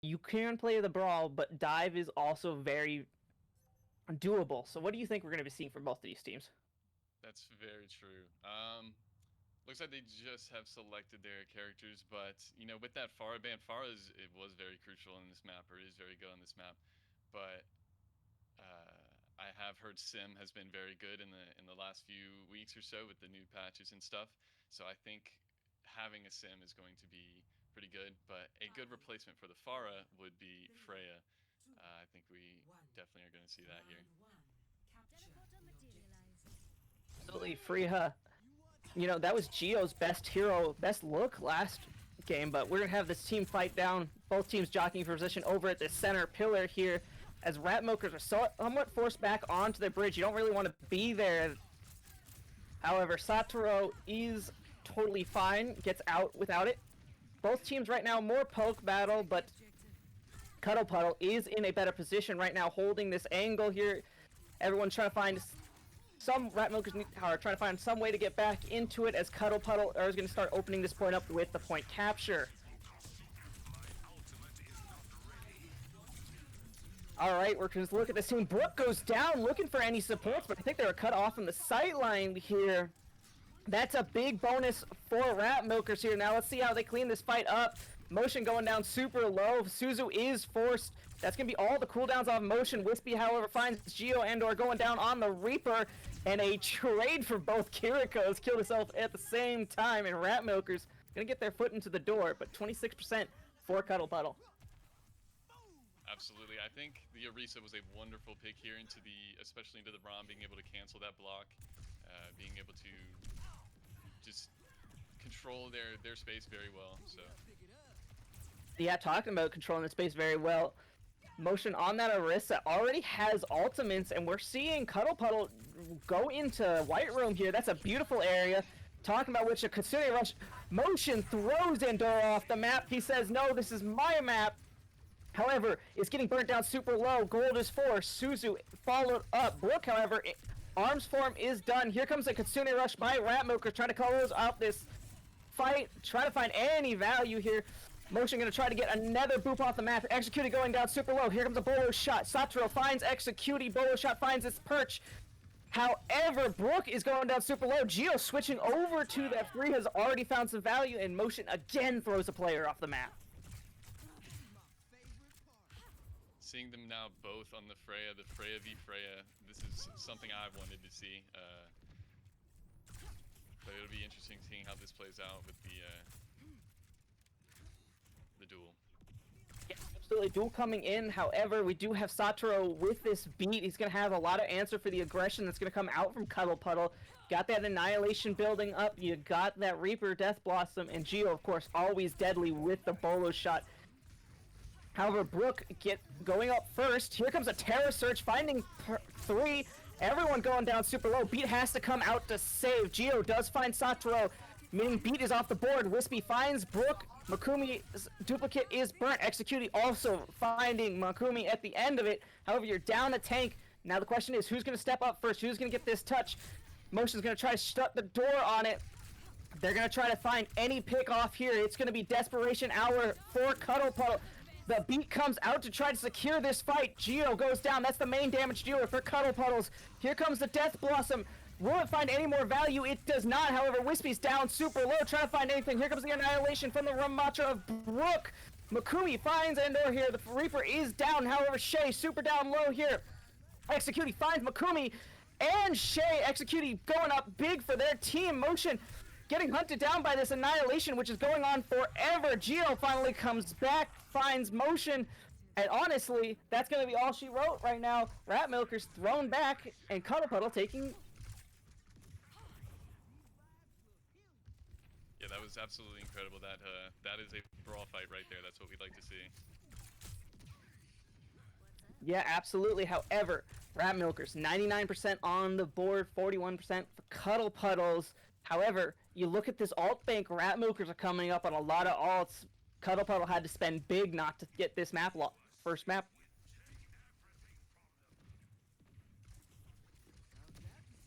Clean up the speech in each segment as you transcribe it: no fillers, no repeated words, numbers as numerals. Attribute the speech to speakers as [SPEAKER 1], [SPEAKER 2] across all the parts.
[SPEAKER 1] You can play the Brawl, but Dive is also very doable. So what do you think we're going to be seeing from both of these teams?
[SPEAKER 2] That's very true. Looks like they just have selected their characters, but with that Pharah ban, it was very crucial in this map, or is very good on this map. But I have heard Sim has been very good in the last few weeks or so with the new patches and stuff. So I think having a Sim is going to be pretty good. But a good replacement for the Pharah would be Freya. I think we definitely are going to see that here.
[SPEAKER 1] Absolutely, Freya. That was Geo's best hero, best look last game, but we're going to have this team fight down. Both teams jockeying for position over at the center pillar here, as Ratmilkers are somewhat forced back onto the bridge. You don't really want to be there. However, Satoru is totally fine, gets out without it. Both teams right now, more poke battle, but Cuddle Puddle is in a better position right now, holding this angle here. Everyone's trying to find some Ratmilkers are trying to find some way to get back into it, as Cuddle Puddle is going to start opening this point up with the point capture. Alright, we're going to look at this team. Brook goes down looking for any supports, but I think they were cut off from the sight line here. That's a big bonus for Ratmilkers here. Now let's see how they clean this fight up. Motion going down super low. Suzu is forced. That's going to be all the cooldowns off Motion. Wispy, however, finds Geo Andor going down on the Reaper. And a trade for both Kirikos killed himself at the same time. And Ratmilkers going to get their foot into the door, but 26% for Cuddle Puddle.
[SPEAKER 2] Absolutely. I think the Orisa was a wonderful pick here especially into the Rom, being able to cancel that block, being able to just control their space very well. So
[SPEAKER 1] yeah, talking about controlling the space very well. Motion on that Orisa already has ultimates, and we're seeing Cuddle Puddle go into White Room here. That's a beautiful area. Talking about which a Kitsune Rush. Motion throws Andorra off the map. He says, no, this is my map. However, it's getting burnt down super low. Gold is 4. Suzu followed up. Brook, however, arms form is done. Here comes a Kitsune Rush by Ratmilker, trying to close out this fight. Try to find any value here. Motion going to try to get another boop off the map. Executing going down super low. Here comes a Bolo shot. Satoru finds Executing. Bolo shot finds its perch. However, Brook is going down super low. Geo switching over to that free has already found some value, and Motion again throws a player off the map.
[SPEAKER 2] Seeing them now both on the Freya v Freya, this is something I've wanted to see. But it'll be interesting seeing how this plays out with the duel.
[SPEAKER 1] Yeah, absolutely. Duel coming in. However, we do have Satoru with this beat. He's going to have a lot of answer for the aggression that's going to come out from Cuddle Puddle. Got that Annihilation building up. You got that Reaper Death Blossom. And Geo, of course, always deadly with the Bolo shot. However, Brook going up first. Here comes a Terror Surge, finding 3. Everyone going down super low. Beat has to come out to save. Geo does find Satoru, meaning Beat is off the board. Wispy finds Brook. Makumi's duplicate is burnt. Executing also finding Makumi at the end of it. However, you're down a tank. Now the question is, who's going to step up first? Who's going to get this touch? Motion's going to try to shut the door on it. They're going to try to find any pick off here. It's going to be Desperation Hour for Cuddle Puddle. The Beat comes out to try to secure this fight. Geo goes down. That's the main damage dealer for Cuddle Puddles. Here comes the Death Blossom. Will it find any more value? It does not. However, Wispy's down super low, trying to find anything. Here comes the Annihilation from the Ramatra of Brook. Makumi finds Andor here. The Reaper is down. However, Shay super down low here. Executing finds Makumi. And Shay executing going up big for their team. Motion getting hunted down by this Annihilation, which is going on forever. Geo finally comes back, finds Motion, and honestly, that's going to be all she wrote right now. Ratmilker's thrown back, and Cuddle Puddle taking...
[SPEAKER 2] Yeah, that was absolutely incredible. That is a brawl fight right there. That's what we'd like to see.
[SPEAKER 1] Yeah, absolutely. However, Ratmilkers, 99% on the board, 41% for Cuddle Puddles. However, you look at this alt bank, Ratmilkers are coming up on a lot of alts. Cuddle Puddle had to spend big not to get this map first map.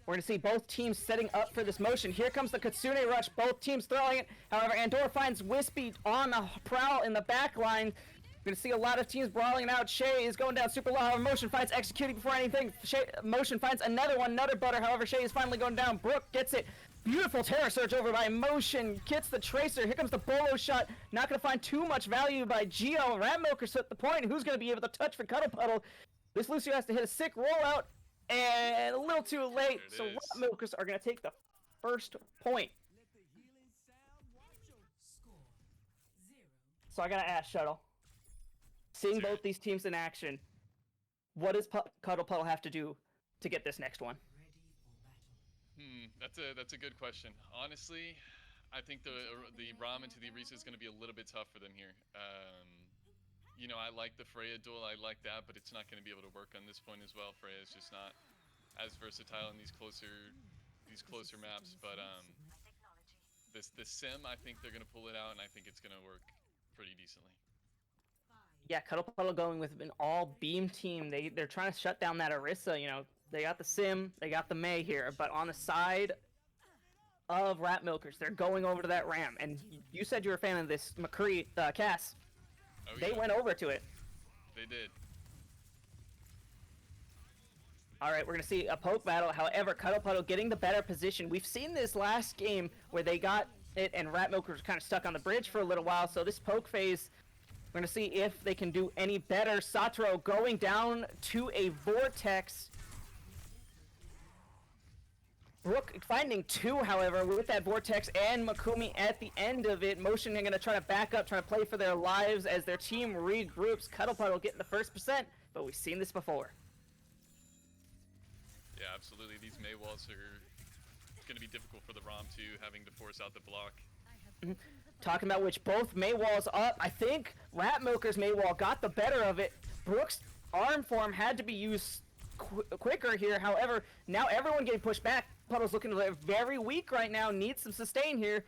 [SPEAKER 1] We're going to see both teams setting up for this motion. Here comes the Kitsune Rush, both teams throwing it. However, Andor finds Wispy on the prowl in the back line. We're gonna see a lot of teams brawling out. Shay is going down super low. Motion finds executing before anything. Motion finds another one, another butter. However, Shay is finally going down. Brooke gets it. Beautiful Terror Surge over by Motion. Gets the Tracer. Here comes the Bolo shot. Not gonna find too much value by Geo. Ratmilker's at the point. Who's gonna be able to touch for Cuddle Puddle? This Lucio has to hit a sick rollout. And a little too late. So Ratmilkers are gonna take the first point. So I gotta ask Shuttle. Seeing both these teams in action, what does Cuddle Puddle have to do to get this next one?
[SPEAKER 2] That's a good question. Honestly, I think the ramen to the Arisa is going to be a little bit tough for them here. You know, I like the Freya duel, I like that, but it's not going to be able to work on this point as well. Freya is just not as versatile in these closer maps. But the sim, I think they're going to pull it out, and I think it's going to work pretty decently.
[SPEAKER 1] Yeah, Cuddle Puddle going with an all beam team. They're trying to shut down that Orisa. You know, they got the Sim, they got the Mei here, but on the side of Ratmilkers, they're going over to that Ram. And you said you were a fan of this McCree Cass.
[SPEAKER 2] Oh,
[SPEAKER 1] they went over to it.
[SPEAKER 2] They did.
[SPEAKER 1] All right, we're gonna see a poke battle. However, Cuddle Puddle getting the better position. We've seen this last game where they got it, and Ratmilkers was kind of stuck on the bridge for a little while. So this poke phase, we're going to see if they can do any better. Satoru going down to a Vortex. Brooke finding two, however, with that Vortex, and Makumi at the end of it. Motion are going to try to back up, try to play for their lives as their team regroups. Cuddle Puddle getting the first percent, but we've seen this before.
[SPEAKER 2] Yeah, absolutely. These Mei walls are going to be difficult for the ROM too, having to force out the block.
[SPEAKER 1] Talking about which, both Mei walls up. I think Ratmilker's Mei wall got the better of it. Brooke's arm form had to be used quicker here. However, now everyone getting pushed back. Puddle's looking very weak right now. Needs some sustain here.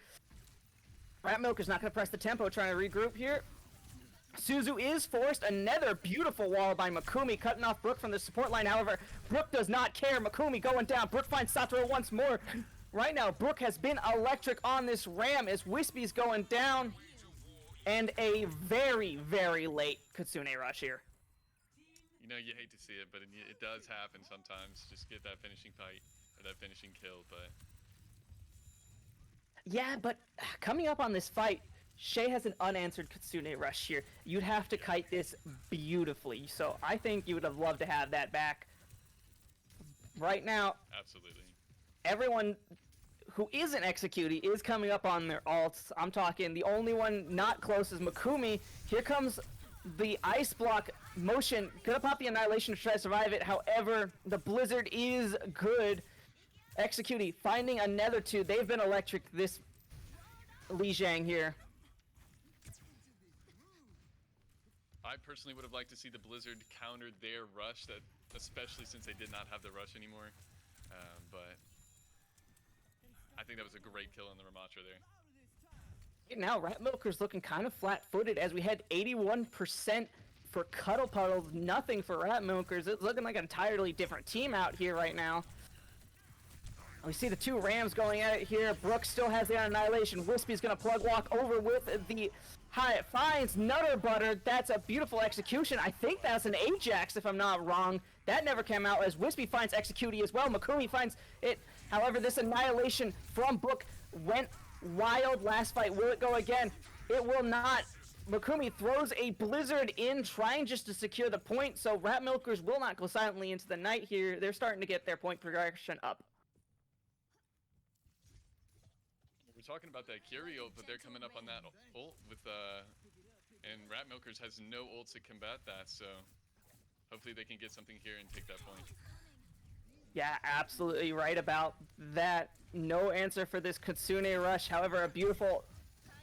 [SPEAKER 1] Ratmilker's not going to press the tempo, trying to regroup here. Suzu is forced. Another beautiful wall by Makumi, cutting off Brooke from the support line. However, Brooke does not care. Makumi going down. Brooke finds Satoru once more. Right now, Brooke has been electric on this Ram as Wispy's going down. And a very, very late Kitsune rush here.
[SPEAKER 2] You know, you hate to see it, but it does happen sometimes. Just get that finishing fight, or that finishing kill, but...
[SPEAKER 1] Yeah, but coming up on this fight, Shay has an unanswered Kitsune rush here. You'd have to kite this beautifully, so I think you would have loved to have that back. Right now...
[SPEAKER 2] Absolutely.
[SPEAKER 1] Everyone who isn't executing is coming up on their ults. I'm talking the only one not close is Makumi. Here comes the ice block. Motion gonna pop the annihilation to try to survive it. However, the blizzard is good. Executing, finding another two. They've been electric this Li Jiang here.
[SPEAKER 2] I personally would have liked to see the blizzard counter their rush, that especially since they did not have the rush anymore. But I think that was a great kill on the Ramatra there.
[SPEAKER 1] Now, Ratmilker's looking kind of flat-footed as we had 81% for Cuddle Puddle, nothing for Ratmilkers. It's looking like an entirely different team out here right now. We see the two Rams going at it here. Brooke still has the annihilation. Wispy's gonna plug walk over with the high. Finds Nutter Butter. That's a beautiful execution. I think that's an Ajax if I'm not wrong. That never came out as Wispy finds Executi as well. Makumi finds it. However, this annihilation from Brooke went wild last fight. Will it go again? It will not. Makumi throws a blizzard in, trying just to secure the point, so Ratmilkers will not go silently into the night here. They're starting to get their point progression up.
[SPEAKER 2] We're talking about that Curio, but they're coming up on that ult with, and Ratmilkers has no ults to combat that, so hopefully they can get something here and take that point.
[SPEAKER 1] Yeah, absolutely right about that. No answer for this Kitsune rush. However, a beautiful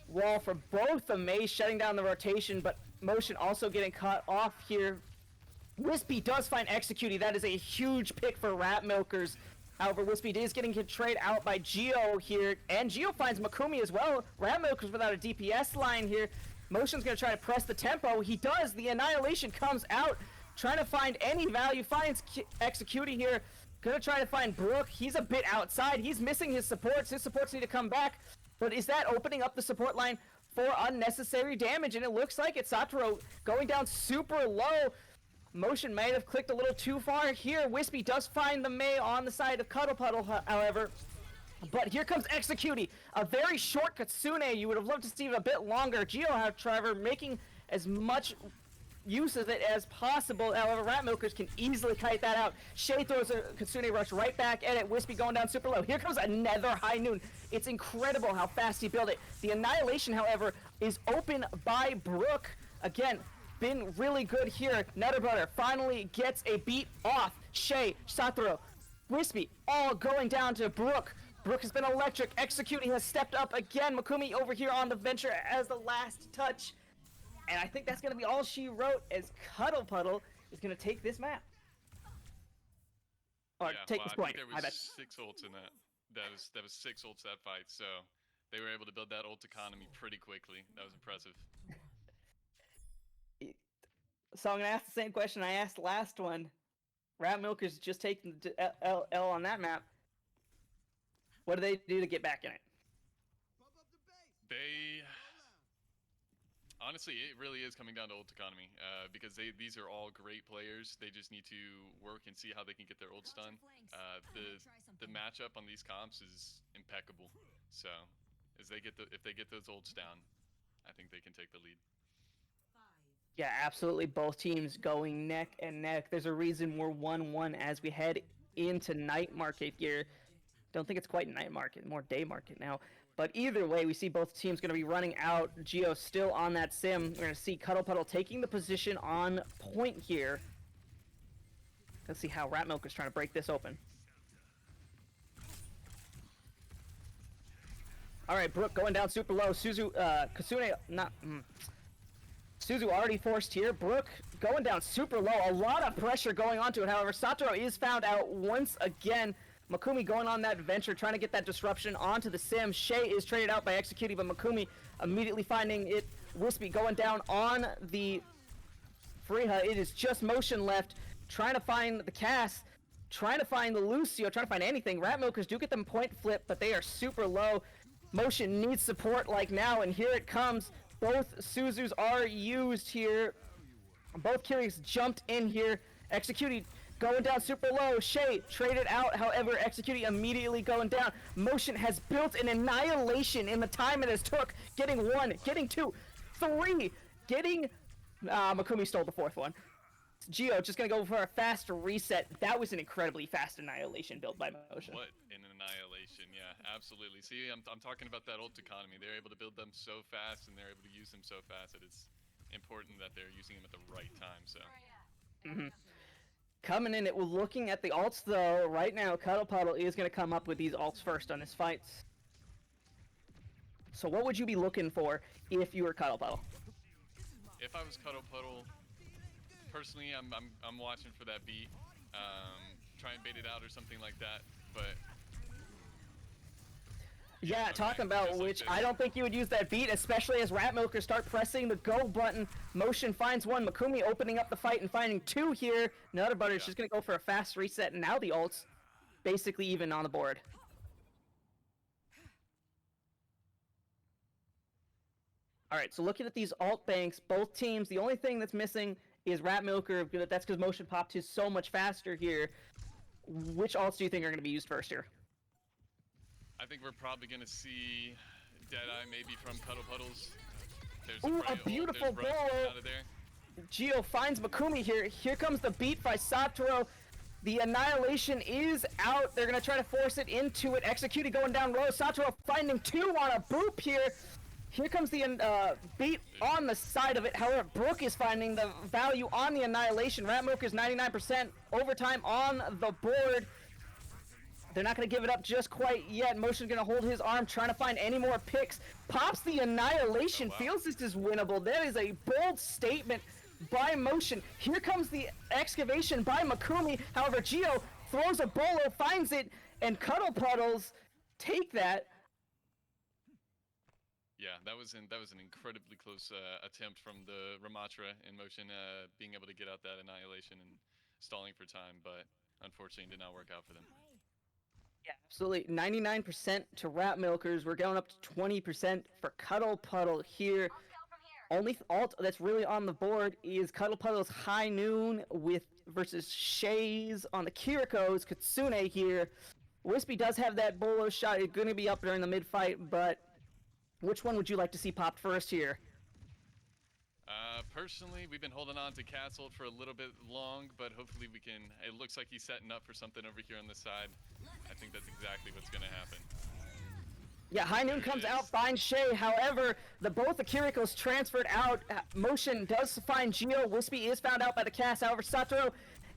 [SPEAKER 1] wall for both the Mei, shutting down the rotation, but Motion also getting cut off here. Wispy does find Executi. That is a huge pick for Ratmilkers. However, Wispy is getting trade out by Geo here, and Geo finds Makumi as well. Ratmilkers without a DPS line here. Motion's going to try to press the tempo. He does. The annihilation comes out, trying to find any value. Finds Executi here. Gonna try to find Brooke. He's a bit outside. He's missing his supports. His supports need to come back. But is that opening up the support line for unnecessary damage, and it looks like it's Satoru going down super low. Motion might have clicked a little too far here. Wispy does find the Mei on the side of Cuddle Puddle, however. But here comes Execute, a very short Kitsune. You would have loved to see it a bit longer. Geo, however, making as much use of it as possible. However, Rat Milkers can easily kite that out. Shay throws a Kitsune rush right back at it. Wispy going down super low. Here comes another High Noon. It's incredible how fast he built it. The Annihilation, however, is open by Brook. Again, been really good here. Nutter Butter finally gets a beat off. Shay, Satoru, Wispy, all going down to Brook. Brook has been electric. Execute has stepped up again. Makumi over here on the venture as the last touch. And I think that's going to be all she wrote, as Cuddle Puddle is going to take this map. Or take this point.
[SPEAKER 2] I think there was 6 ults in that. That was 6 ults that fight, so they were able to build that ult economy pretty quickly. That was impressive.
[SPEAKER 1] So I'm going to ask the same question I asked last one. Rat Milkers just taking the L on that map. What do they do to get back in it?
[SPEAKER 2] They... Honestly, it really is coming down to ult economy, because these are all great players. They just need to work and see how they can get their ults done. The matchup on these comps is impeccable. So, if they get those ults down, I think they can take the lead.
[SPEAKER 1] Yeah, absolutely. Both teams going neck and neck. There's a reason we're 1-1 as we head into night market here. Don't think it's quite night market, more day market now. But either way, we see both teams going to be running out. Geo still on that sim. We're going to see Cuddle Puddle taking the position on point here. Let's see how Rat Milk is trying to break this open. All right, Brook going down super low. Kitsune, Suzu already forced here. Brook going down super low. A lot of pressure going onto it. However, Satoru is found out once again. Makumi going on that venture, trying to get that disruption onto the sim. Shay is traded out by Execute, but Makumi immediately finding it. Wispy going down on the Freeha. It is just Motion left, trying to find the Cass, trying to find the Lucio, trying to find anything. Rat Milkers do get them point flip, but they are super low. Motion needs support like now, and here it comes. Both Suzus are used here. Both Kyrios jumped in here. Execute going down super low. Shay traded out, however, Execute immediately going down. Motion has built an annihilation in the time it has took. Getting 1, getting 2, 3, getting... Makumi stole the 4th one. Geo just gonna go for a fast reset. That was an incredibly fast annihilation built by Motion.
[SPEAKER 2] What an annihilation, yeah, absolutely. See, I'm talking about that ult economy. They're able to build them so fast, and they're able to use them so fast that it's important that they're using them at the right time, so...
[SPEAKER 1] Coming in, looking at the ults though, right now Cuddle Puddle is going to come up with these ults first on this fight. So what would you be looking for if you were Cuddle Puddle?
[SPEAKER 2] If I was Cuddle Puddle, personally, I'm watching for that beat. Try and bait it out or something like that, but...
[SPEAKER 1] Yeah, talking about which, I don't think you would use that beat, especially as Rat Milkers start pressing the go button. Motion finds 1. Makumi opening up the fight and finding 2 here. Nutter Butter is just going to go for a fast reset, and now the ults basically even on the board. Alright, so looking at these alt banks, both teams, the only thing that's missing is Rat Milker. That's because Motion popped his so much faster here. Which alts do you think are going to be used first here?
[SPEAKER 2] I think we're probably going to see Deadeye maybe from Cuddle Puddles.
[SPEAKER 1] Ooh, a beautiful ball.
[SPEAKER 2] Out of there.
[SPEAKER 1] Geo finds Makumi here. Here comes the beat by Satoru. The annihilation is out. They're going to try to force it into it. Execute going down low. Satoru finding 2 on a boop here. Here comes the beat on the side of it. However, Brook is finding the value on the annihilation. Rat Milk is 99% overtime on the board. They're not going to give it up just quite yet. Motion's going to hold his arm, trying to find any more picks. Pops the annihilation, feels this is winnable. That is a bold statement by Motion. Here comes the excavation by Makumi. However, Geo throws a bolo, finds it, and Cuddle Puddles take that.
[SPEAKER 2] Yeah, that was an incredibly close attempt from the Ramatra in Motion, being able to get out that annihilation and stalling for time, but unfortunately did not work out for them.
[SPEAKER 1] Yeah, absolutely. 99% to Rat Milkers. We're going up to 20% for Cuddle Puddle here. Only alt that's really on the board is Cuddle Puddle's High Noon with versus Shays on the Kiriko's Kitsune here. Wispy does have that bolo shot. It's going to be up during the mid fight, but which one would you like to see popped first here?
[SPEAKER 2] Personally, we've been holding on to Castle for a little bit long, but hopefully we can. It looks like he's setting up for something over here on this side. I think that's exactly what's going to happen.
[SPEAKER 1] Yeah, High Noon comes out, finds Shay. However, both the Kirikos transferred out. Motion does find Geo. Wispy is found out by the cast. However, Satoru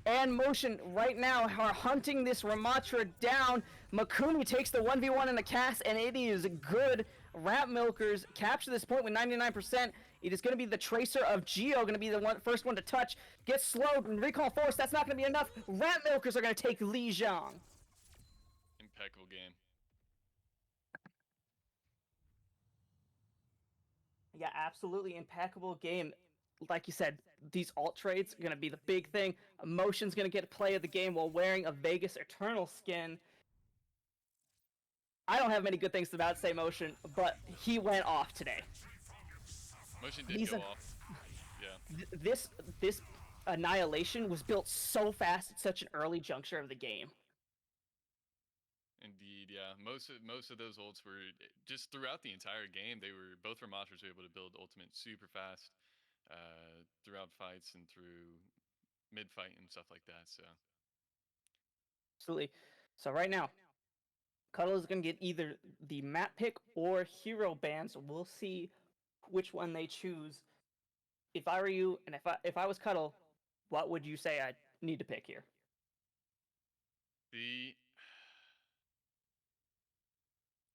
[SPEAKER 1] and Motion right now are hunting this Ramatra down. Makumi takes the 1v1 in the cast, and it is good. Rat Milkers capture this point with 99%. It is going to be the Tracer of Geo, going to be the first one to touch. Gets slowed, and Recall Force, that's not going to be enough. Rat Milkers are going to take Li Zhang.
[SPEAKER 2] Impeccable game.
[SPEAKER 1] Yeah, absolutely impeccable game. Like you said, these alt trades are going to be the big thing. Emotion's going to get play of the game while wearing a Vegas Eternal skin. I don't have many good things about say Motion, but he went off today.
[SPEAKER 2] Motion did go off. Yeah.
[SPEAKER 1] This Annihilation was built so fast at such an early juncture of the game.
[SPEAKER 2] Indeed, yeah. Most of those ults were just throughout the entire game. They were both Ramatras were able to build ultimate super fast throughout fights and through mid fight and stuff like that. So
[SPEAKER 1] absolutely. So right now, Cuddle is going to get either the map pick or hero bans. We'll see which one they choose. If I were you, and if I was Cuddle, what would you say I need to pick here?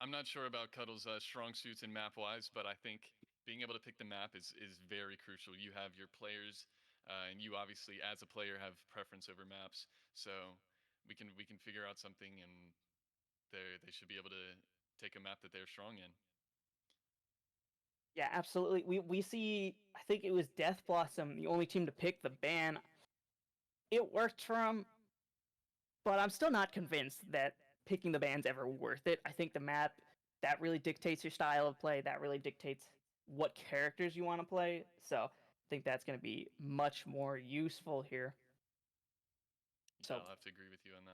[SPEAKER 2] I'm not sure about Cuddle's strong suits and map wise, but I think being able to pick the map is very crucial. You have your players, and you obviously as a player have preference over maps, so we can figure out something, and they should be able to take a map that they're strong in.
[SPEAKER 1] Yeah, absolutely. We see. I think it was Death Blossom, the only team to pick the ban. It worked for him, but I'm still not convinced that picking the ban's ever worth it. I think the map that really dictates your style of play. That really dictates what characters you want to play. So I think that's going to be much more useful here.
[SPEAKER 2] Yeah, I'll have to agree with you on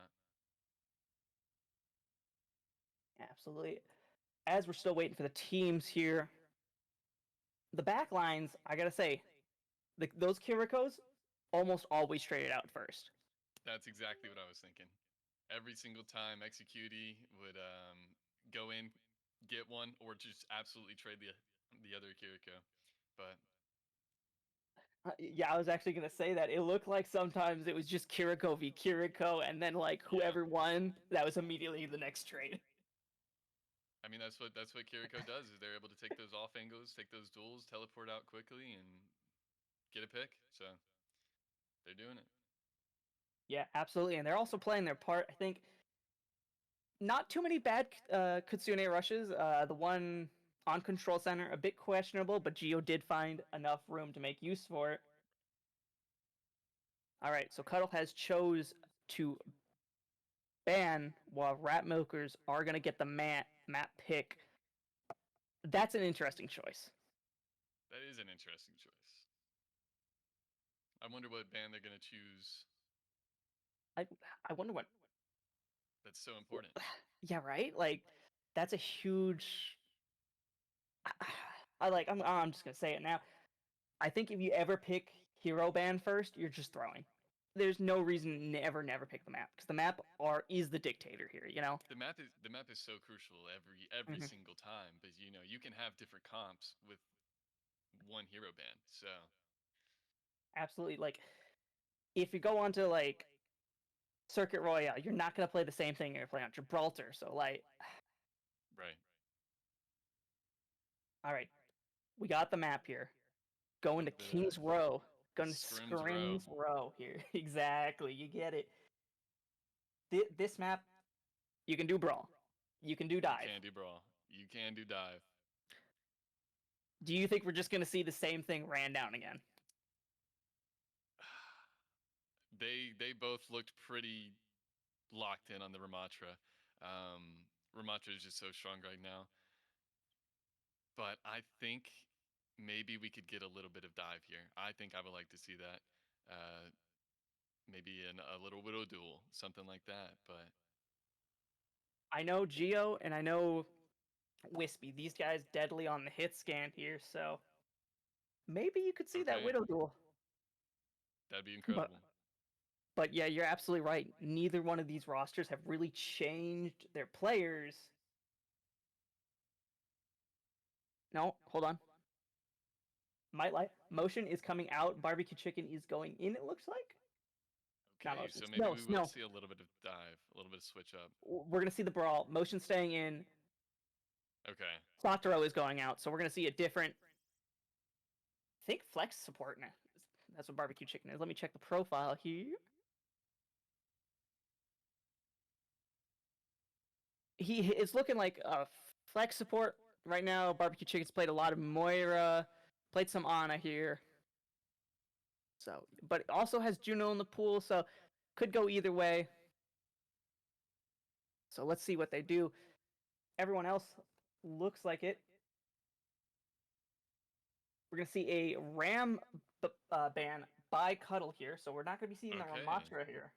[SPEAKER 2] that.
[SPEAKER 1] Absolutely. As we're still waiting for the teams here, the back lines, I gotta say, those Kirikos almost always traded out first.
[SPEAKER 2] That's exactly what I was thinking. Every single time Executey would go in, get one, or just absolutely trade the other Kiriko. But
[SPEAKER 1] yeah, I was actually gonna say that. It looked like sometimes it was just Kiriko v Kiriko, and then like whoever won, that was immediately the next trade.
[SPEAKER 2] I mean, that's what Kiriko does. Is they're able to take those off angles, take those duels, teleport out quickly, and get a pick. So they're doing it.
[SPEAKER 1] Yeah, absolutely, and they're also playing their part. I think not too many bad Kitsune rushes. The one on Control Center, a bit questionable, but Geo did find enough room to make use for it. All right, so Cuddle has chose to ban while Rat Milkers are going to get the map pick. That's an interesting choice.
[SPEAKER 2] That is an interesting choice. I wonder what ban they're going to choose.
[SPEAKER 1] I wonder what.
[SPEAKER 2] That's so important.
[SPEAKER 1] Yeah, right. Like, that's a huge. I'm just gonna say it now. I think if you ever pick hero ban first, you're just throwing. There's no reason to never pick the map because the map is the dictator here. You know.
[SPEAKER 2] The map is so crucial every single time, but you can have different comps with one hero ban. So
[SPEAKER 1] absolutely, like if you go onto like Circuit Royale, you're not gonna play the same thing you're playing on Gibraltar. So like,
[SPEAKER 2] right.
[SPEAKER 1] All right, we got the map here. Going to King's Row. Going to Scrim's Row here. Exactly, you get it. This map, you can do brawl. You can do dive.
[SPEAKER 2] You can do brawl. You can do dive.
[SPEAKER 1] Do you think we're just going to see the same thing ran down again?
[SPEAKER 2] They both looked pretty locked in on the Ramatra. Ramatra is just so strong right now. But I think maybe we could get a little bit of dive here. I think I would like to see that. Maybe a little Widow duel, something like that. But
[SPEAKER 1] I know Geo and I know Wispy. These guys deadly on the hit scan here, so maybe you could see that
[SPEAKER 2] okay,
[SPEAKER 1] Widow duel.
[SPEAKER 2] that'd be
[SPEAKER 1] But
[SPEAKER 2] incredible.
[SPEAKER 1] but yeah, you're absolutely right. Neither one of these rosters have really changed their players. No, hold on. Might lie. Motion is coming out. Barbecue chicken is going in. It looks like. Not
[SPEAKER 2] Okay,
[SPEAKER 1] motion.
[SPEAKER 2] so maybe
[SPEAKER 1] Snow.
[SPEAKER 2] we will
[SPEAKER 1] Snow.
[SPEAKER 2] see a little bit of dive, a little bit of switch up.
[SPEAKER 1] We're gonna see the brawl. Motion staying in.
[SPEAKER 2] Okay.
[SPEAKER 1] Sotero is going out, so we're gonna see a different. I think flex support now. That's what barbecue chicken is. Let me check the profile here. It's looking like a flex support right now. Barbecue chicken's played a lot of Moira, played some Ana here. So, but it also has Juno in the pool, so could go either way. So let's see what they do. Everyone else looks like it. We're gonna see a Ram ban by Cuddle here, so we're not gonna be seeing the
[SPEAKER 2] Okay.
[SPEAKER 1] Ramatra here.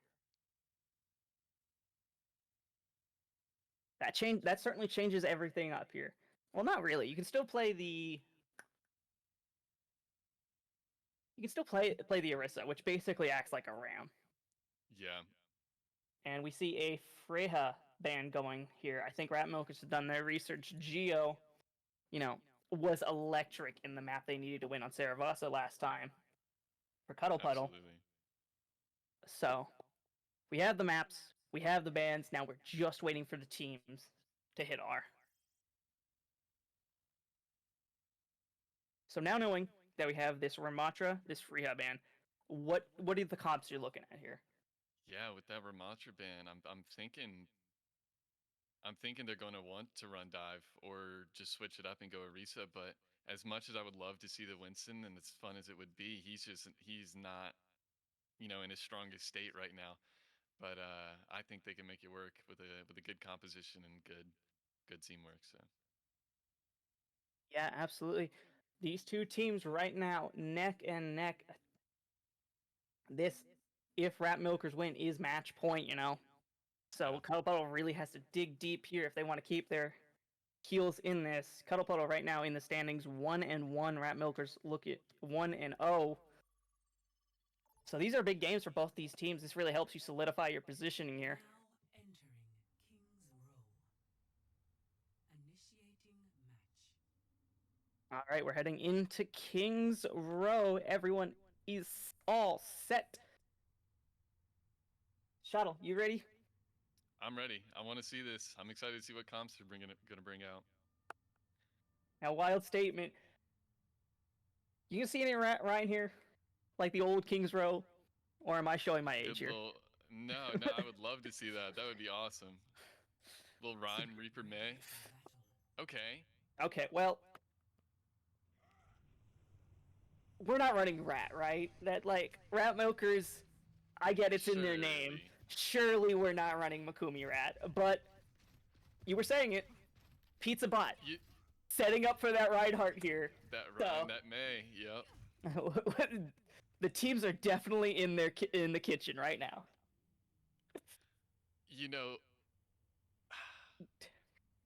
[SPEAKER 1] That certainly changes everything up here. Well, not really. You can still play the the Orisa, which basically acts like a Ram.
[SPEAKER 2] Yeah.
[SPEAKER 1] And we see a Freya ban going here. I think Rat Milkers have done their research. Geo, was electric in the map they needed to win on Saravasa last time for Cuddle Puddle.
[SPEAKER 2] Absolutely.
[SPEAKER 1] So we have the maps, we have the bans. Now we're just waiting for the teams to hit R. So now knowing that we have this Ramatra, this Freya ban, what are the comps you're looking at here?
[SPEAKER 2] Yeah, with that Ramatra ban, I'm thinking they're going to want to run dive or just switch it up and go Orisa. But as much as I would love to see the Winston and as fun as it would be, he's not, in his strongest state right now. But I think they can make it work with a good composition and good teamwork. So
[SPEAKER 1] Yeah, absolutely. These two teams right now, neck and neck. This, if Rat Milkers win, is match point, So
[SPEAKER 2] yeah.
[SPEAKER 1] Cuddle Puddle really has to dig deep here if they want to keep their heels in this. Cuddle Puddle right now in the standings 1-1. Rat Milkers look at 1-0. So these are big games for both these teams. This really helps you solidify your positioning here.
[SPEAKER 3] Now entering King's Row. Initiating match.
[SPEAKER 1] All right, we're heading into King's Row. Everyone is all set. Shuttle, you ready?
[SPEAKER 2] I'm ready. I want to see this. I'm excited to see what comps they're going to bring out.
[SPEAKER 1] Now, wild statement. You can see any Ryan here? Like the old King's Row? Or am I showing my age here?
[SPEAKER 2] No, I would love to see that. That would be awesome. Little Rhyme Reaper May. Okay.
[SPEAKER 1] Okay, well, we're not running Rat, right? That, Rat Milkers, I get it's in their name. Surely we're not running Makumi Rat, but you were saying it. Pizza Bot. Setting up for that Reinhardt here.
[SPEAKER 2] That Ryan, that May, yep.
[SPEAKER 1] The teams are definitely in the kitchen right now.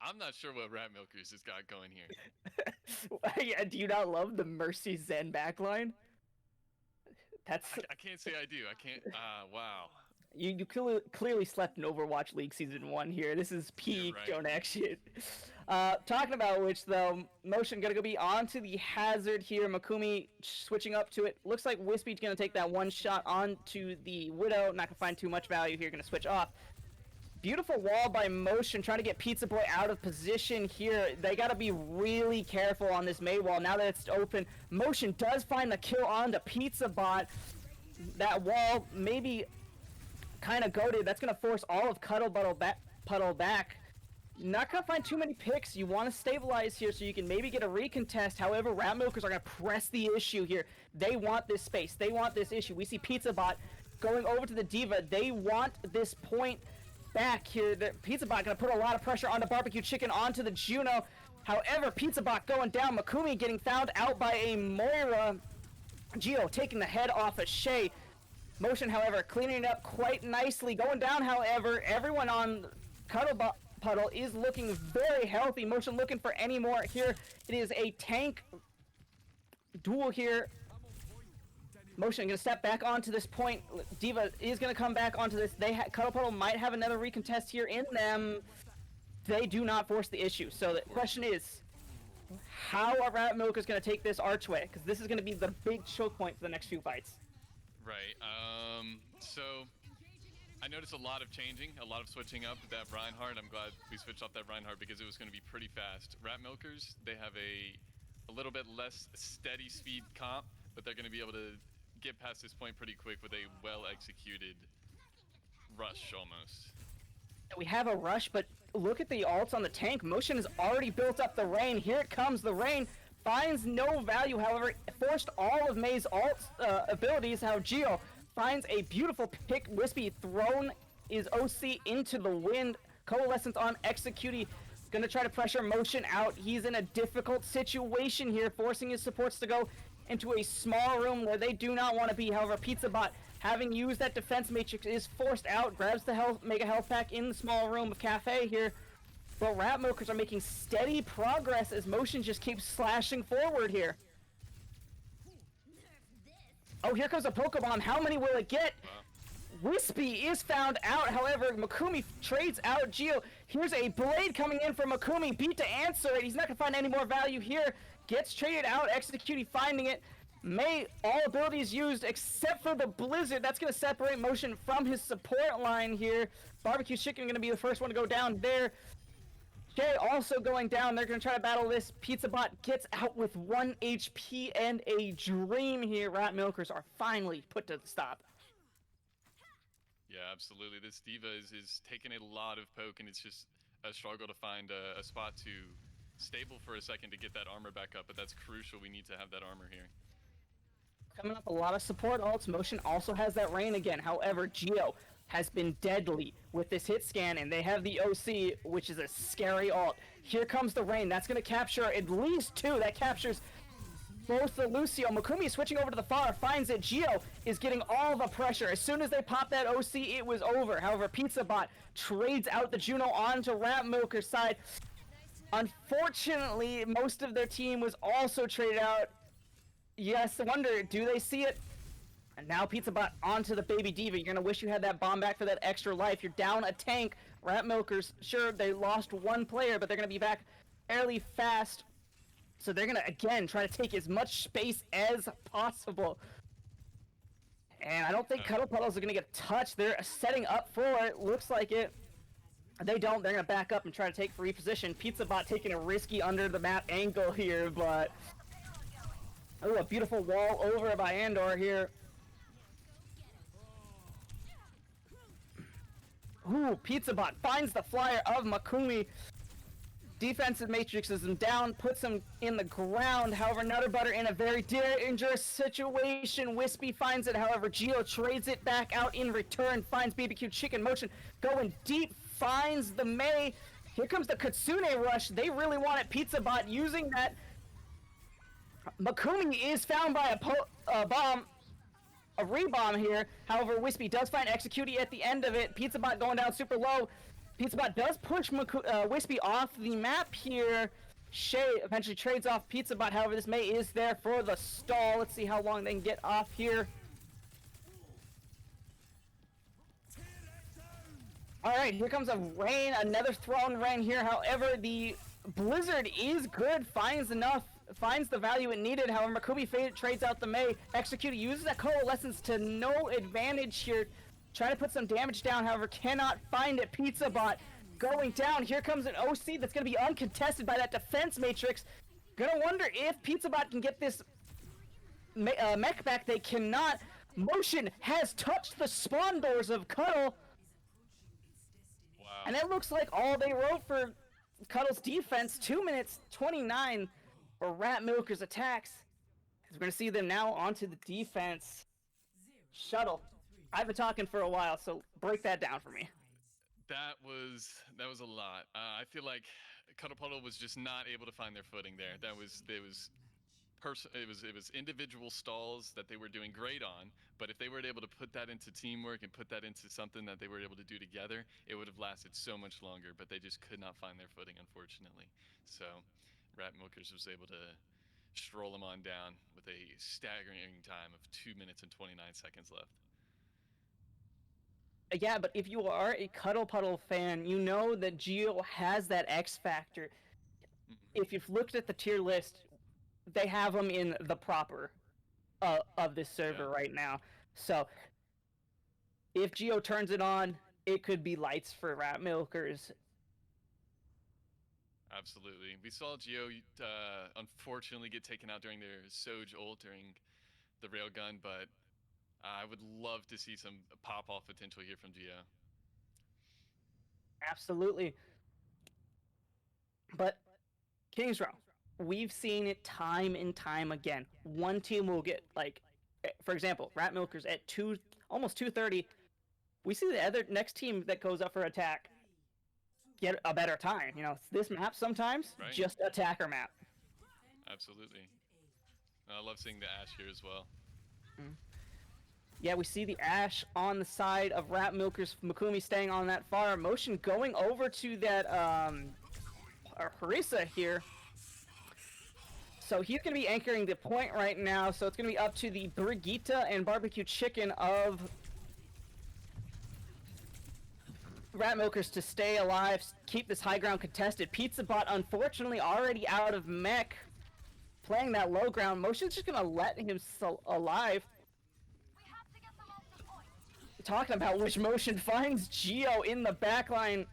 [SPEAKER 2] I'm not sure what Rat Milkers has got going here.
[SPEAKER 1] Yeah, do you not love the Mercy Zen backline?
[SPEAKER 2] I can't say I do. I can't. Wow.
[SPEAKER 1] You clearly slept in Overwatch League Season 1 here. This is peak connection. Talking about which, though, Motion going to be onto the Hazard here. Makumi switching up to it. Looks like Wispy's going to take that one shot onto the Widow. Not going to find too much value here. Going to switch off. Beautiful wall by Motion, trying to get Pizza Boy out of position here. They got to be really careful on this May wall now that it's open. Motion does find the kill on the Pizza Bot. That wall maybe kind of goated. That's going to force all of Puddle back. Not going to find too many picks. You want to stabilize here so you can maybe get a recontest. However, Rat Milkers are going to press the issue here. They want this space. They want this issue. We see Pizza Bot going over to the Diva. They want this point. back here. The Pizza Bot gonna put a lot of pressure on the barbecue chicken onto the Juno. However, Pizza Bot going down. Makumi getting found out by a Moira. Gio taking the head off of Shay. Motion, however, cleaning it up quite nicely. Going down, however, everyone on Puddle is looking very healthy. Motion looking for any more here. It is a tank duel here. Motion gonna step back onto this point. Diva is gonna come back onto this. Puddle might have another recontest here in them. They do not force the issue. So the question is, how are Rat Milkers gonna take this archway? Because this is gonna be the big choke point for the next few fights.
[SPEAKER 2] Right. So I noticed a lot of changing, a lot of switching up with that Reinhardt. I'm glad we switched off that Reinhardt because it was going to be pretty fast. Rat Milkers, they have a little bit less steady speed comp, but they're going to be able to get past this point pretty quick with a well-executed rush almost.
[SPEAKER 1] We have a rush, but look at the ults on the tank. Motion has already built up the rain. Here it comes. The rain finds no value, however, forced all of May's ult abilities. How Gio finds a beautiful pick. Wispy thrown his OC into the wind. Coalescence on Execute. Gonna try to pressure Motion out. He's in a difficult situation here, forcing his supports to go into a small room where they do not want to be. However, Pizza Bot, having used that defense matrix, is forced out, grabs the mega health pack in the small room of Cafe here. But Rat Milkers are making steady progress as Motion just keeps slashing forward here. Oh, here comes a Pokebomb. How many will it get? Wispy is found out. However, Makumi trades out Gio. Here's a blade coming in from Makumi. Beat to answer it. He's not going to find any more value here. Gets traded out. Execute finding it. May, all abilities used except for the Blizzard. That's going to separate Motion from his support line here. Barbecue Chicken going to be the first one to go down there. Jay also going down. They're going to try to battle this. Pizza Bot gets out with 1 HP and a dream here. Rat Milkers are finally put to the stop.
[SPEAKER 2] Yeah, absolutely. This Diva is taking a lot of poke, and it's just a struggle to find a spot to stable for a second to get that armor back up, but that's crucial. We need to have that armor here.
[SPEAKER 1] Coming up, a lot of support ults. Motion also has that rain again. However, Gio has been deadly with this hit scan, and they have the OC, which is a scary ult. Here comes the rain. That's going to capture at least 2. That captures both the Lucio. Makumi is switching over to the far, finds it. Gio is getting all the pressure. As soon as they pop that OC, it was over. However, Pizza Bot trades out the Juno onto Rat Milker's side. Unfortunately, most of their team was also traded out. Yes, I wonder, do they see it? And now Pizza Bot onto the Baby Diva. You're gonna wish you had that bomb back for that extra life. You're down a tank. Rat Milkers, sure, they lost 1 player, but they're gonna be back fairly fast. So they're gonna, again, try to take as much space as possible. And I don't think Cuddle Puddles are gonna get touched. They're setting up for it. Looks like it. They don't. They're gonna back up and try to take free position. Pizza Bot taking a risky under the map angle here, but... Oh, a beautiful wall over by Andor here. Ooh, Pizza Bot finds the flyer of Makumi. Defensive matrixes him down, puts him in the ground. However, Nutter Butter in a very dangerous situation. Wispy finds it. However, Gio trades it back out in return. Finds BBQ Chicken. Motion going deep. Finds the May. Here comes the Kitsune rush. They really want it. Pizza Bot using that. Makumi is found by a rebomb here. However, Wispy does find Execute at the end of it. Pizza Bot going down super low. Pizza Bot does push Wispy off the map here. Shay eventually trades off Pizza Bot. However, this May is there for the stall. Let's see how long they can get off here. Alright, here comes a rain, another thrown rain here. However, the Blizzard is good, finds the value it needed. However, Makumi trades out the May. Execute uses that Coalescence to no advantage here. Trying to put some damage down, however, cannot find it. Pizza Bot going down. Here comes an OC that's going to be uncontested by that defense matrix. Gonna wonder if Pizza Bot can get this mech back. They cannot. Motion has touched the spawn doors of Cuddle.
[SPEAKER 2] Wow.
[SPEAKER 1] And it looks like all they wrote for Cuddle's defense, 2 minutes 29 for Rat Milker's attacks. We're going to see them now onto the defense. Shuttle. I've been talking for a while, so break that down for me.
[SPEAKER 2] That was a lot. I feel like Cuddle Puddle was just not able to find their footing there. It was individual stalls that they were doing great on, but if they were able to put that into teamwork and put that into something that they were able to do together, it would have lasted so much longer, but they just could not find their footing, unfortunately. So Rat Milkers was able to stroll them on down with a staggering time of 2 minutes and 29 seconds left.
[SPEAKER 1] Yeah, but if you are a Cuddle Puddle fan, you know that Geo has that X factor. If you've looked at the tier list, they have them in the proper of this server right now. So if Geo turns it on, it could be lights for Rat Milkers.
[SPEAKER 2] Absolutely. We saw Geo unfortunately get taken out during their Soj ult during the railgun, but I would love to see some pop-off potential here from Geo.
[SPEAKER 1] Absolutely. But Kings Row, we've seen it time and time again. One team will get, like, for example, Rat Milkers at almost 230. We see the other next team that goes up for attack get a better time. You know, this map sometimes just attacker map.
[SPEAKER 2] Absolutely. I love seeing the Ash here as well.
[SPEAKER 1] Yeah, we see the Ash on the side of Rat Milkers. Makumi staying on that far. Motion going over to that Harissa here. So he's going to be anchoring the point right now. So it's going to be up to the Brigitte and Barbecue Chicken of Rat Milkers to stay alive, keep this high ground contested. Pizza Bot, unfortunately, already out of mech, playing that low ground. Motion's just gonna let him alive. Talking about which Motion finds Geo in the backline.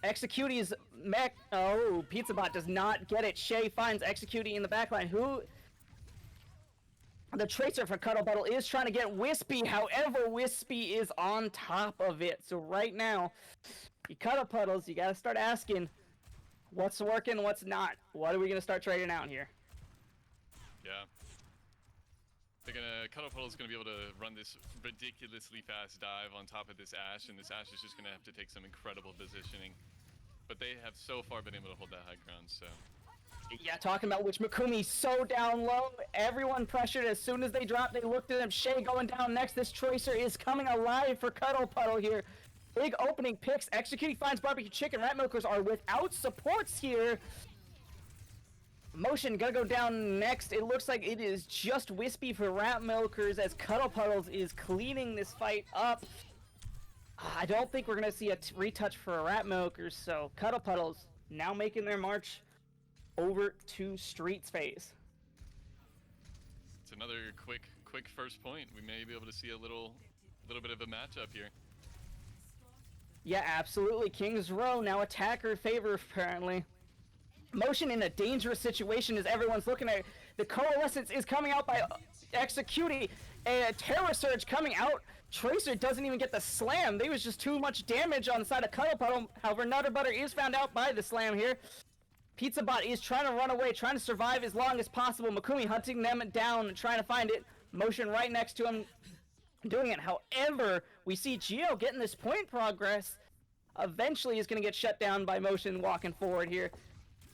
[SPEAKER 1] Executi's mech. Oh, Pizza Bot does not get it. Shay finds Executi in the backline. Who? The Tracer for Cuddle Puddle is trying to get Wispy, however, Wispy is on top of it. So right now, you Cuddle Puddles, you gotta start asking, what's working, what's not? What are we gonna start trading out here?
[SPEAKER 2] Yeah. Cuddle Puddle's gonna be able to run this ridiculously fast dive on top of this Ash, and this Ash is just gonna have to take some incredible positioning. But they have so far been able to hold that high ground, so...
[SPEAKER 1] Yeah, talking about which Makumi so down low. Everyone pressured as soon as they dropped. They looked at him. Shay going down next. This Tracer is coming alive for Cuddle Puddle here. Big opening picks. Executing finds Barbecue Chicken. Rat Milkers are without supports here. Motion gonna go down next. It looks like it is just Wispy for Rat Milkers as Cuddle Puddles is cleaning this fight up. I don't think we're gonna see a retouch for Rat Milkers, so Cuddle Puddles now making their march over to Streets phase.
[SPEAKER 2] It's another quick first point. We may be able to see a little bit of a matchup here.
[SPEAKER 1] Yeah, absolutely. Kings Row now attacker favor apparently. Motion in a dangerous situation as everyone's looking at it. The Coalescence is coming out by Executing. A Terror Surge coming out. Tracer doesn't even get the slam. There was just too much damage on the side of Cuddle Puddle. However, Nutter Butter is found out by the slam here. Pizza Bot is trying to run away, trying to survive as long as possible. Makumi hunting them down and trying to find it. Motion right next to him, doing it. However, we see Geo getting this point progress. Eventually is going to get shut down by Motion walking forward here.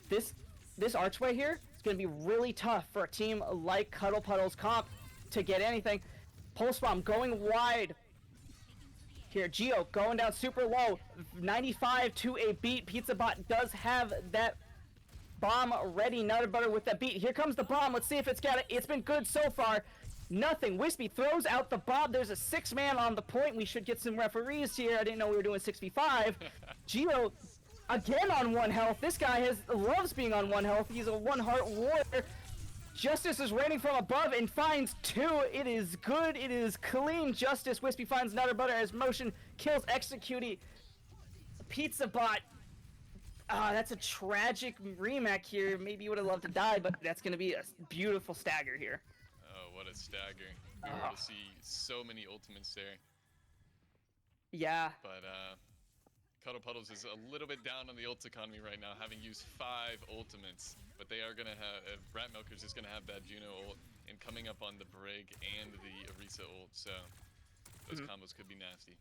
[SPEAKER 1] This archway here is going to be really tough for a team like Cuddle Puddle's comp to get anything. Pulse Bomb going wide. Here, Geo going down super low. 95 to a beat. Pizza Bot does have that bomb ready. Nutter Butter with that beat. Here comes the bomb. Let's see if it's got it. It's been good so far. Nothing. Wispy throws out the bomb. There's a 6-man on the point. We should get some referees here. I didn't know we were doing 6v5. Geo again on 1 health. This guy loves being on 1 health. He's a 1-heart warrior. Justice is raining from above and finds 2. It is good. It is clean. Justice. Wispy finds Nutter Butter as Motion kills Executing. Pizza Bot. That's a tragic remake here. Maybe you would have loved to die, but that's going to be a beautiful stagger here.
[SPEAKER 2] Oh, what a stagger. We were able to see so many ultimates there.
[SPEAKER 1] Yeah.
[SPEAKER 2] But Cuddle Puddles is a little bit down on the ult economy right now, having used 5 ultimates. But they are going to have, Rat Milkers is going to have that Juno ult and coming up on the Brig and the Arisa ult, so those combos could be nasty.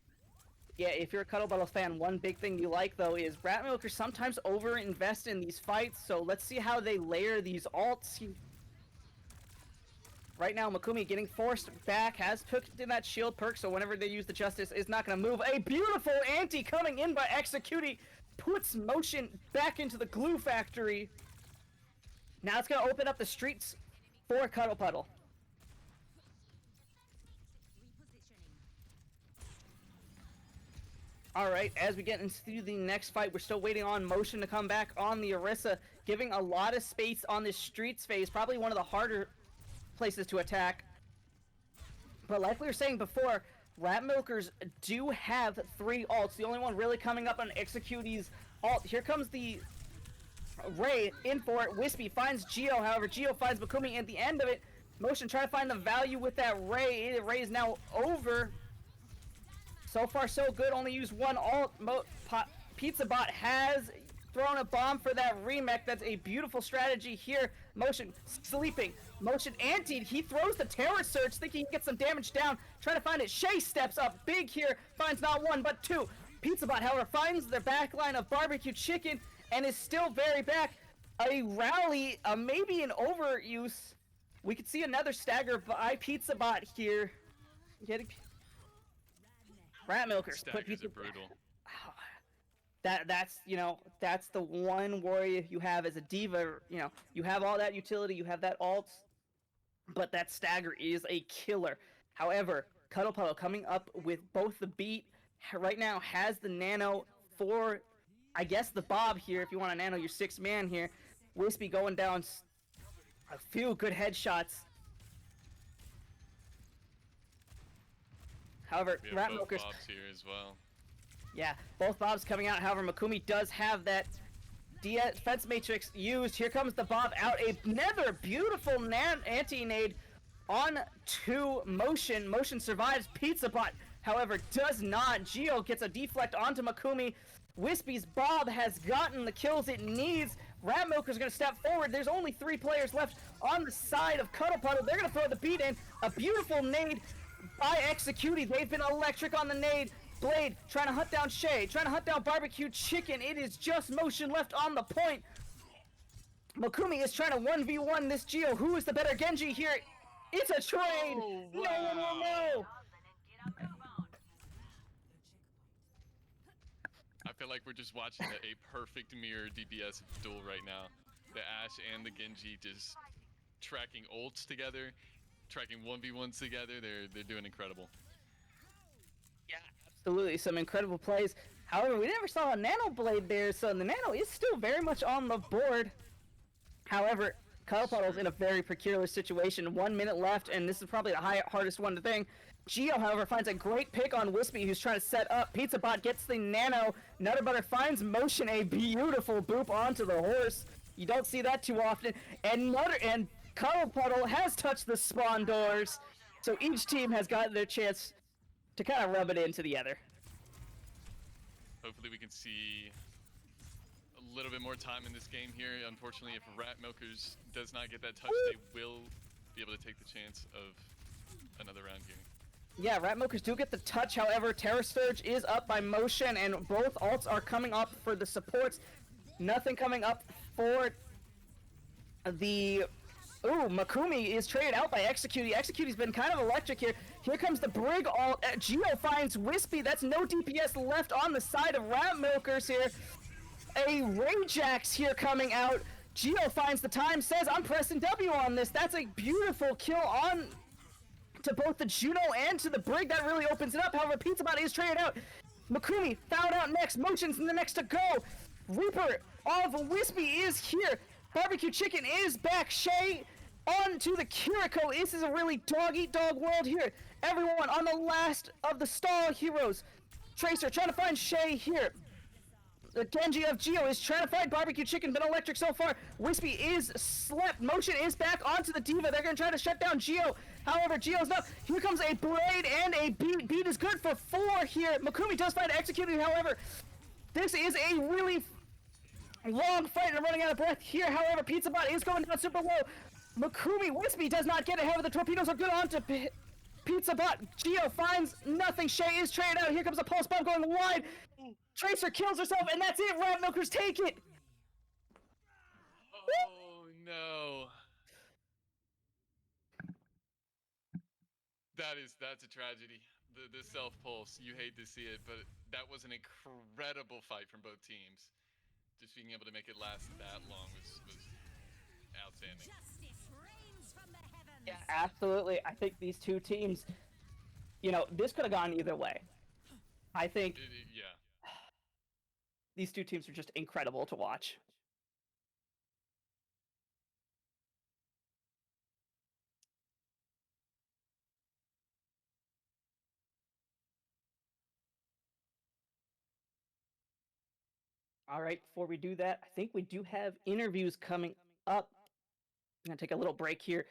[SPEAKER 1] Yeah, if you're a Cuddle Puddle fan, one big thing you like, though, is Rat Milkers sometimes over-invest in these fights, so let's see how they layer these ults. Right now, Makumi getting forced back, has took in that shield perk, so whenever they use the Justice, is not going to move. A beautiful anti coming in by Executing, puts Motion back into the glue factory. Now it's going to open up the streets for Cuddle Puddle. Alright, as we get into the next fight, we're still waiting on Motion to come back on the Orisa, giving a lot of space on this streets phase, probably one of the harder places to attack. But like we were saying before, Rat Milkers do have 3 ults. The only one really coming up on Executi's ult. Here comes the Ray in for it. Wispy finds Geo, however, Geo finds Makumi at the end of it. Motion trying to find the value with that Ray. Ray is now over. So far, so good. Only used 1 ult. Pizza Bot has thrown a bomb for that remake. That's a beautiful strategy here. Motion sleeping. Motion antied. He throws the Terror Surge, thinking he can get some damage down. Trying to find it. Shay steps up big here. Finds not 1, but 2. Pizza Bot, however, finds the back line of Barbecue Chicken and is still very back. A rally, maybe an overuse. We could see another stagger by Pizza Bot here. Getting Rat Milkers.
[SPEAKER 2] Staggers are brutal.
[SPEAKER 1] That's, you know, that's the one worry you have as a diva. You know, you have all that utility, you have that ult, but that stagger is a killer. However, Cuddle Puddle coming up with both the beat right now, has the nano for, I guess, the Bob here. If you want to nano your 6th man here, Wispy going down a few good headshots. However,
[SPEAKER 2] We have
[SPEAKER 1] Rat
[SPEAKER 2] both
[SPEAKER 1] Milkers.
[SPEAKER 2] Bobs here as well.
[SPEAKER 1] Yeah, both Bobs coming out. However, Makumi does have that defense matrix used. Here comes the Bob out. Another beautiful anti-nade on to Motion. Motion survives. Pizza Bot, however, does not. Geo gets a deflect onto Makumi. Wispy's Bob has gotten the kills it needs. Rat Milker's going to step forward. There's only 3 players left on the side of Cuddle Puddle. They're going to throw the beat in. A beautiful nade by Executing. They've been electric on the nade. Blade trying to hunt down Shay, trying to hunt down Barbecue Chicken. It is just Motion left on the point. Makumi is trying to 1v1 this Geo. Who is the better Genji here? It's a trade!
[SPEAKER 2] Oh,
[SPEAKER 1] No one will know!
[SPEAKER 2] I feel like we're just watching a perfect mirror DPS duel right now. The Ashe and the Genji just tracking ults together, tracking 1v1s together. They're doing incredible.
[SPEAKER 1] Yeah, absolutely. Some incredible plays. However, we never saw a Nano Blade there, so the Nano is still very much on the board. However, Cuddle Puddle's in a very peculiar situation. 1 minute left, and this is probably the hardest one to think. Geo, however, finds a great pick on Wispy, who's trying to set up. Pizza Bot gets the Nano. Nutter Butter finds Motion, a beautiful boop onto the horse. You don't see that too often. And Cuddle Puddle has touched the spawn doors, so each team has gotten their chance to kind of rub it into the other.
[SPEAKER 2] Hopefully we can see a little bit more time in this game here. Unfortunately, if Rat Milkers does not get that touch, they will be able to take the chance of another round here.
[SPEAKER 1] Yeah, Rat Milkers do get the touch, however, Terror Surge is up by Motion, and both ults are coming up for the supports. Nothing coming up for the... Ooh, Makumi is traded out by Executing. Executing's been kind of electric here. Here comes the Brig ult. Geo finds Wispy. That's no DPS left on the side of Rat Milkers here. A Rajax here coming out. Geo finds the time, says, I'm pressing W on this. That's a beautiful kill on to both the Juno and to the Brig. That really opens it up. However, Pizza Bot is traded out. Makumi found out next. Motion's in the next to go. Reaper of Wispy is here. Barbecue Chicken is back. Shay on to the Kiriko. This is a really dog-eat-dog world here. Everyone on the last of the stall heroes. Tracer trying to find Shay here. The Genji of Geo is trying to find Barbecue Chicken, been electric so far. Wispy is slept. Motion is back onto the Diva. They're going to try to shut down Geo. However, Geo's not. Here comes a Blade and a Beat. Beat is good for 4 here. Makumi does find Executing, however. This is a really long fight and running out of breath here. However, Pizza Bot is going down super low. Makumi, Wispy does not get it. However, the torpedoes are good onto Pizza bot. Geo finds nothing. Shay is traded out. Here comes a pulse bomb going wide. Tracer kills herself, and that's it. Rat Milkers take it.
[SPEAKER 2] Oh no. That's a tragedy. The self pulse. You hate to see it, but that was an incredible fight from both teams. Just being able to make it last that long was outstanding.
[SPEAKER 4] Justice reigns from the heavens.
[SPEAKER 1] Yeah, absolutely. I think these two teams, this could have gone either way. I think
[SPEAKER 2] Yeah.
[SPEAKER 1] these two teams are just incredible to watch. All right, before we do that, I think we do have interviews coming up. I'm going to take a little break here.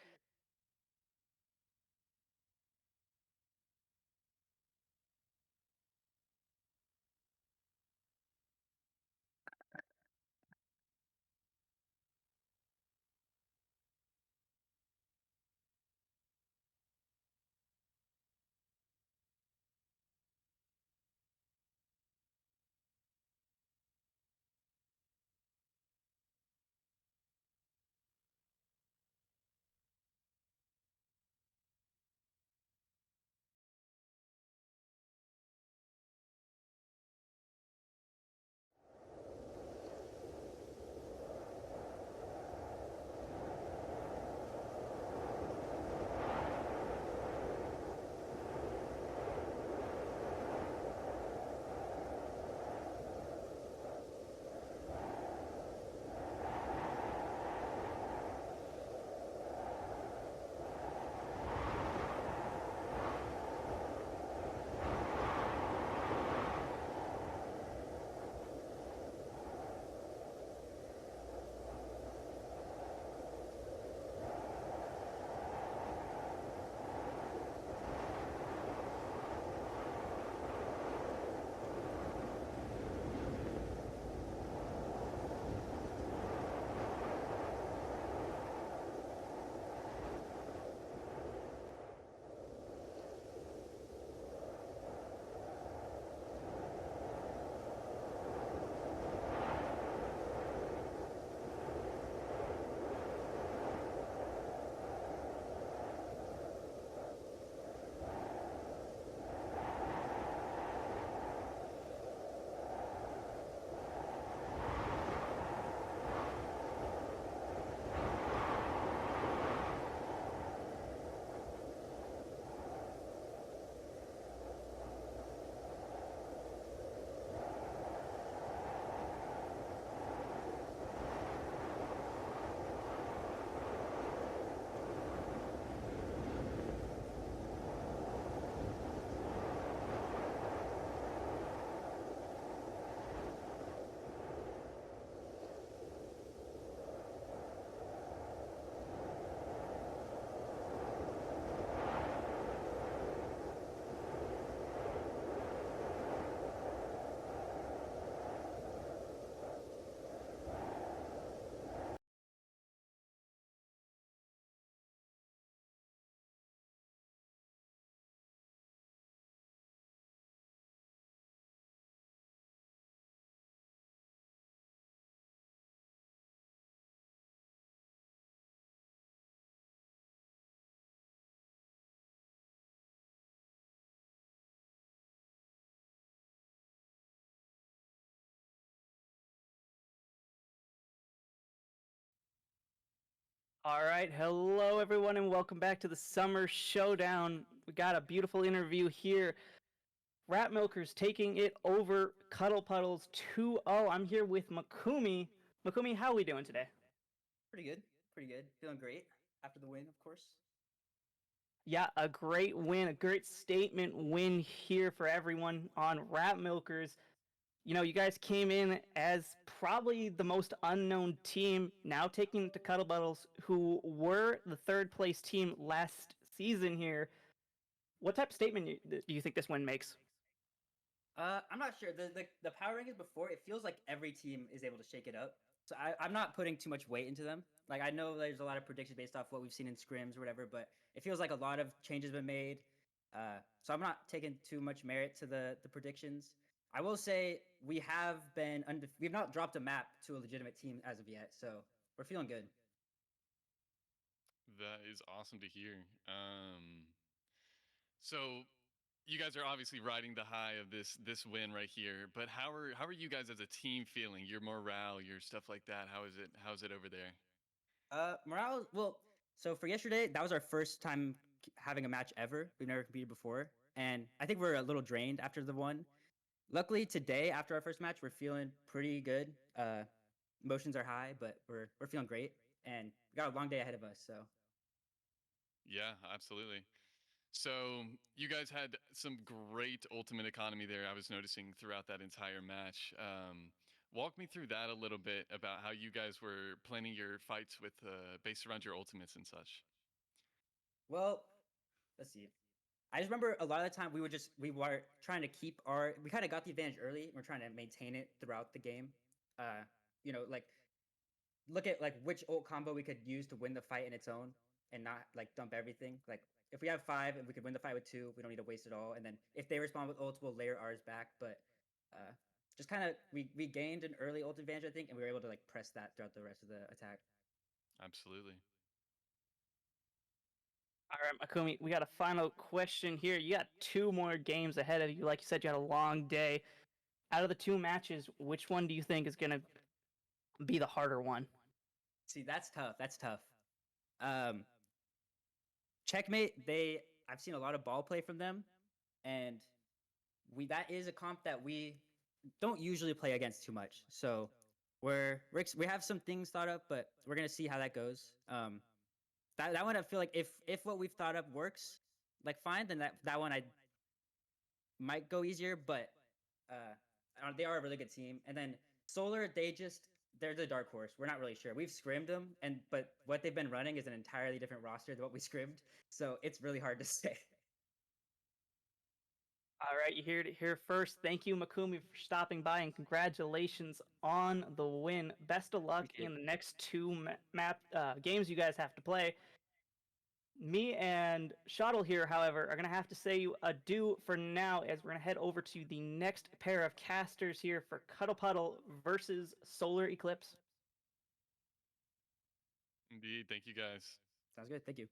[SPEAKER 1] All right, hello everyone, and welcome back to the Summer Showdown. We got a beautiful interview here. Rat Milkers taking it over Cuddle Puddles 2-0. I'm here with Makumi. Makumi, how are we doing today?
[SPEAKER 5] Pretty good. Pretty good. Feeling great after the win, of course.
[SPEAKER 1] Yeah, a great win, a great statement win here for everyone on Rat Milkers. You guys came in as probably the most unknown team, now taking it to Cuddle Puddles, who were the third place team last season here. What type of statement do you think this win makes?
[SPEAKER 5] I'm not sure. The power rankings before, it feels like every team is able to shake it up. So I'm not putting too much weight into them. Like, I know there's a lot of predictions based off what we've seen in scrims or whatever, but it feels like a lot of changes have been made. So I'm not taking too much merit to the predictions. I will say we have been we've not dropped a map to a legitimate team as of yet, so we're feeling good.
[SPEAKER 2] That is awesome to hear. So you guys are obviously riding the high of this win right here, but how are you guys as a team feeling? Your morale, your stuff like that. How's it over there?
[SPEAKER 5] Morale. Well, so for yesterday, that was our first time having a match ever. We've never competed before, and I think we're a little drained after the one. Luckily, today after our first match, we're feeling pretty good. Emotions are high, but we're feeling great, and we got a long day ahead of us. So
[SPEAKER 2] Yeah, absolutely. So you guys had some great ultimate economy there. I was noticing throughout that entire match. Walk me through that a little bit about how you guys were planning your fights with based around your ultimates and such.
[SPEAKER 5] well, let's see. I just remember a lot of the time we were trying to keep we kind of got the advantage early. We're trying to maintain it throughout the game. Like look at like which ult combo we could use to win the fight in its own and not like dump everything. Like if we have 5 and we could win the fight with 2, we don't need to waste it all. And then if they respond with ults, we'll layer ours back. But uh, just kind of we gained an early ult advantage, I think, and we were able to like press that throughout the rest of the attack.
[SPEAKER 2] Absolutely.
[SPEAKER 1] All right, Makumi, we got a final question here. You got 2 more games ahead of you. Like you said, you had a long day. Out of the 2 matches, which one do you think is going to be the harder one?
[SPEAKER 5] See, that's tough. That's tough. Um, Checkmate. I've seen a lot of ball play from them, and that is a comp that we don't usually play against too much. So we have some things thought up, but we're gonna see how that goes. That one I feel like if what we've thought up works, like fine, then that one I might go easier. But they are a really good team. And then Solar, they're the dark horse. We're not really sure. We've scrimmed them, but what they've been running is an entirely different roster than what we scrimmed. So it's really hard to say.
[SPEAKER 1] All right, you heard it here first. Thank you, Makumi, for stopping by, and congratulations on the win. Best of luck
[SPEAKER 5] Thank you.
[SPEAKER 1] in the next 2 games you guys have to play. Me and Shuttle here, however, are going to have to say you adieu for now, as we're going to head over to the next pair of casters here for Cuddle Puddle versus Solar Eclipse.
[SPEAKER 2] Indeed. Thank you guys.
[SPEAKER 5] Sounds good. Thank you.